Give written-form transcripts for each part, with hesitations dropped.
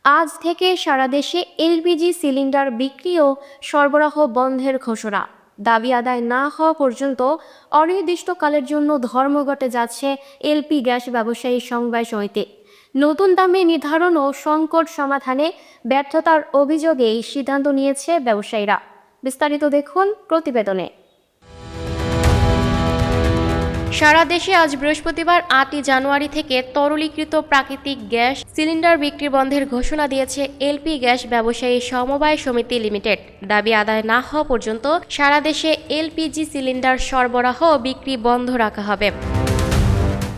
আজ থেকে সারা দেশে এলপিজি সিলিন্ডার বিক্রি ও সরবরাহ বন্ধের ঘোষণা। দাবি আদায় না হওয়া পর্যন্ত অনির্দিষ্টকালের জন্য ধর্মঘটে যাচ্ছে এলপি গ্যাস ব্যবসায়ী সমবায় সমিতি। নতুন দামে নির্ধারণ ও সংকট সমাধানে ব্যর্থতার অভিযোগে এই সিদ্ধান্ত নিয়েছে ব্যবসায়ীরা। বিস্তারিত দেখুন প্রতিবেদনে। সারা দেশে আজ বৃহস্পতিবার ৮ জানুয়ারি থেকে তরলীকৃত প্রাকৃতিক গ্যাস সিলিন্ডার বিক্রি বন্ধের ঘোষণা দিয়েছে এলপি গ্যাস ব্যবসায়ী সমবায় সমিতি লিমিটেড। দাবি আদায় না হওয়া পর্যন্ত সারা দেশে এলপিজি সিলিন্ডার সরবরাহ ও বিক্রি বন্ধ রাখা হবে।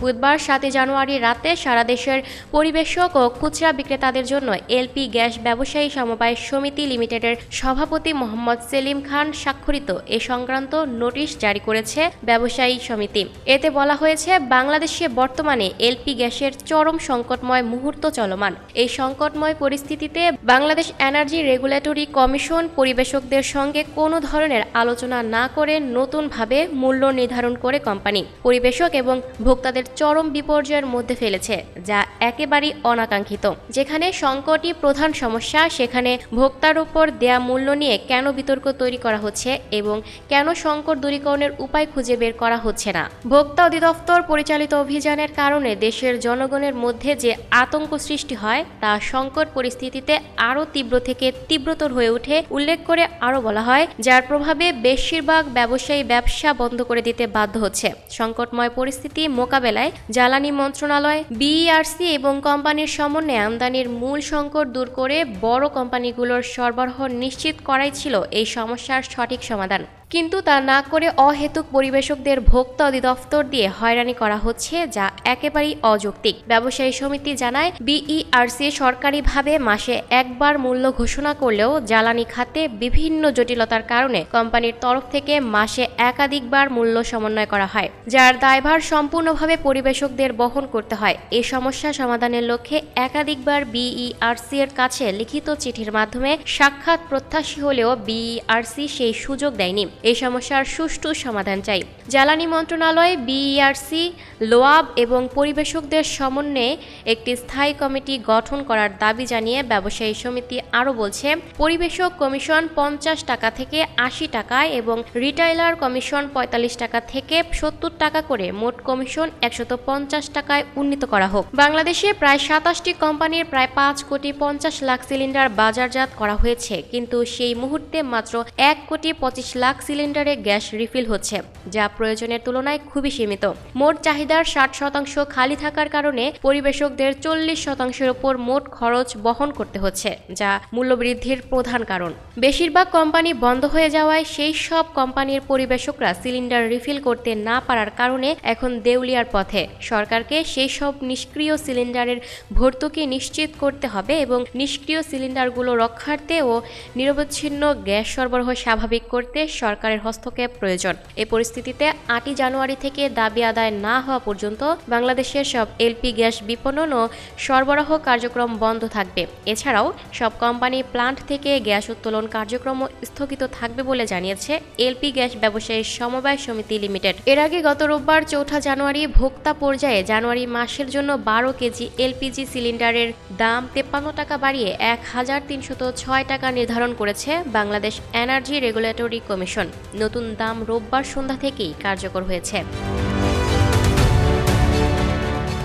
বুধবার ৭ জানুয়ারি রাতে সারা দেশের পরিবেশক ও খুচরা বিক্রেতাদের জন্য এলপি গ্যাস ব্যবসায়ী সমবায় সমিতি লিমিটেডের সভাপতি মোহাম্মদ সেলিম খান স্বাক্ষরিত এ সংক্রান্ত নোটিশ জারি করেছে ব্যবসায়ী সমিতি। এতে বলা হয়েছে, বাংলাদেশে বর্তমানে এলপি গ্যাসের চরম সংকটময় মুহূর্ত চলমান। এই সংকটময় পরিস্থিতিতে বাংলাদেশ এনার্জি রেগুলেটরি কমিশন পরিবেশকদের সঙ্গে কোনো ধরনের আলোচনা না করে নতুনভাবে মূল্য নির্ধারণ করে কোম্পানি পরিবেশক এবং ভোক্তাদের চরম বিপর্যয়ের মধ্যে ফেলেছে, যা একেবারেই অনাকাঙ্ক্ষিত। যেখানে সংকটই প্রধান সমস্যা, সেখানে ভোক্তার উপর দেয়া মূল্য নিয়ে কেন বিতর্ক তৈরি করা হচ্ছে এবং কেন সংকট দূরীকরণের উপায় খুঁজে বের করা হচ্ছে না। ভোক্তা অধিদপ্তর পরিচালিত অভিযানের কারণে দেশের জনগণের মধ্যে যে আতঙ্ক সৃষ্টি হয় তা সংকট পরিস্থিতিতে আরও তীব্র থেকে তীব্রতর হয়ে ওঠে উল্লেখ করে আরও বলা হয়, যার প্রভাবে বেশিরভাগ ব্যবসায়ী ব্যবসা বন্ধ করে দিতে বাধ্য হচ্ছে। সংকটময় পরিস্থিতি মোকাবেলায় জ্বালানি মন্ত্রণালয়, বিইআরসি এবং কোম্পানির সমন্বয়ে আমদানির মূল সংকট দূর করে বড় কোম্পানিগুলোর সরবরাহ নিশ্চিত করাই ছিল এই সমস্যার সঠিক সমাধান। কিন্তু তা না করে অহেতুক পরিবেশকদের ভোক্তা অধিদপ্তর দিয়ে হয়রানি করা হচ্ছে, যা একেবারেই অযৌক্তিক। ব্যবসায়ী সমিতি জানায়, বিইআরসি সরকারিভাবে মাসে একবার মূল্য ঘোষণা করলেও জ্বালানি খাতে বিভিন্ন জটিলতার কারণে কোম্পানির তরফ থেকে মাসে একাধিকবার মূল্য সমন্বয় করা হয়, যার দায়ভার সম্পূর্ণভাবে পরিবেশকদের বহন করতে হয়। এই সমস্যা সমাধানের লক্ষ্যে একাধিকবার বিইআরসি এর কাছে লিখিত চিঠির মাধ্যমে সাক্ষাৎ প্রত্যাশী হলেও বিইআরসি সেই সুযোগ দেয়নি। এই সমস্যার সুষ্ঠু সমাধান চাই। জ্বালানি মন্ত্রণালয়, বিইআরসি, লোয়াব এবং পরিবেশকদের সমন্বয়ে একটি স্থায়ী কমিটি গঠন করার দাবি জানিয়ে ব্যবসায়ী সমিতি আরও বলছে, পরিবেশক কমিশন ৫০ টাকা থেকে ৮০ টাকায় এবং রিটেইলার কমিশন ৪৫ টাকা থেকে ৭০ টাকা করে মোট কমিশন ১৫০ টাকায় উন্নীত করা হোক। বাংলাদেশে প্রায় ২৭টি কোম্পানির প্রায় ৫,৫০,০০,০০০ সিলিন্ডার বাজারজাত করা হয়েছে, কিন্তু সেই মুহূর্তে মাত্র ১,২৫,০০,০০০ সিলিন্ডারে গ্যাস রিফিল হচ্ছে, যা প্রয়োজনের তুলনায় খুবই সীমিত। মোট চাহিদার ৬০% খালি থাকার কারণে পরিবেশকদের ৪০%-এর উপর মোট খরচ বহন করতে হচ্ছে, যা মূল্যবৃদ্ধির প্রধান কারণ। বেশিরভাগ কোম্পানি বন্ধ হয়ে যাওয়ায় সেই সব কোম্পানির পরিবেশকরা সিলিন্ডার রিফিল করতে না পারার কারণে এখন দেউলিয়ার পথে। সরকারকে সেই সব নিষ্ক্রিয় সিলিন্ডারের ভর্তুকি নিশ্চিত করতে হবে এবং নিষ্ক্রিয় সিলিন্ডারগুলো রক্ষার্থে ও নিরবচ্ছিন্ন গ্যাস সরবরাহ স্বাভাবিক করতে সরকারের হস্তক্ষেপ প্রয়োজন। এই পরিস্থিতিতে ৮ জানুয়ারি থেকে দাবি আদায় না হওয়া পর্যন্ত বাংলাদেশের সব এলপি গ্যাস বিপণন ও সরবরাহ কার্যক্রম বন্ধ থাকবে। এছাড়াও সব কোম্পানি প্লান্ট থেকে গ্যাস উত্তোলন কার্যক্রম স্থগিত থাকবে বলে জানিয়েছে এলপি গ্যাস ব্যবসায়ী সমবায় সমিতি লিমিটেড। এর আগে গত রোববার ৪ জানুয়ারি ভোক্তা পর্যায়ে জানুয়ারি মাসের জন্য ১২ কেজি এলপিজি সিলিন্ডারের দাম ৫৩ টাকা বাড়িয়ে ১,৩০৬ টাকা নির্ধারণ করেছে বাংলাদেশ এনার্জি রেগুলেটরি কমিশন। নতুন দাম রোববার সন্ধ্যা থেকেই কার্যকর হয়েছে।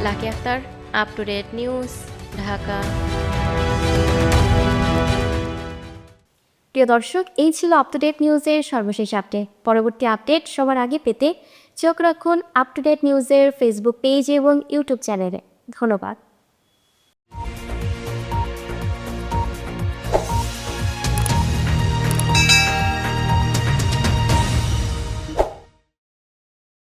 Lucky Akter, up to date news, Dhaka. প্রিয় দর্শক, এই ছিল আপ টু ডেট নিউজের সর্বশেষ আপডেট। পরবর্তী আপডেট সবার আগে পেতে চোখ রাখুন আপ টু ডেট নিউজের ফেসবুক পেজ এবং ইউটিউব চ্যানেলে। ধন্যবাদ।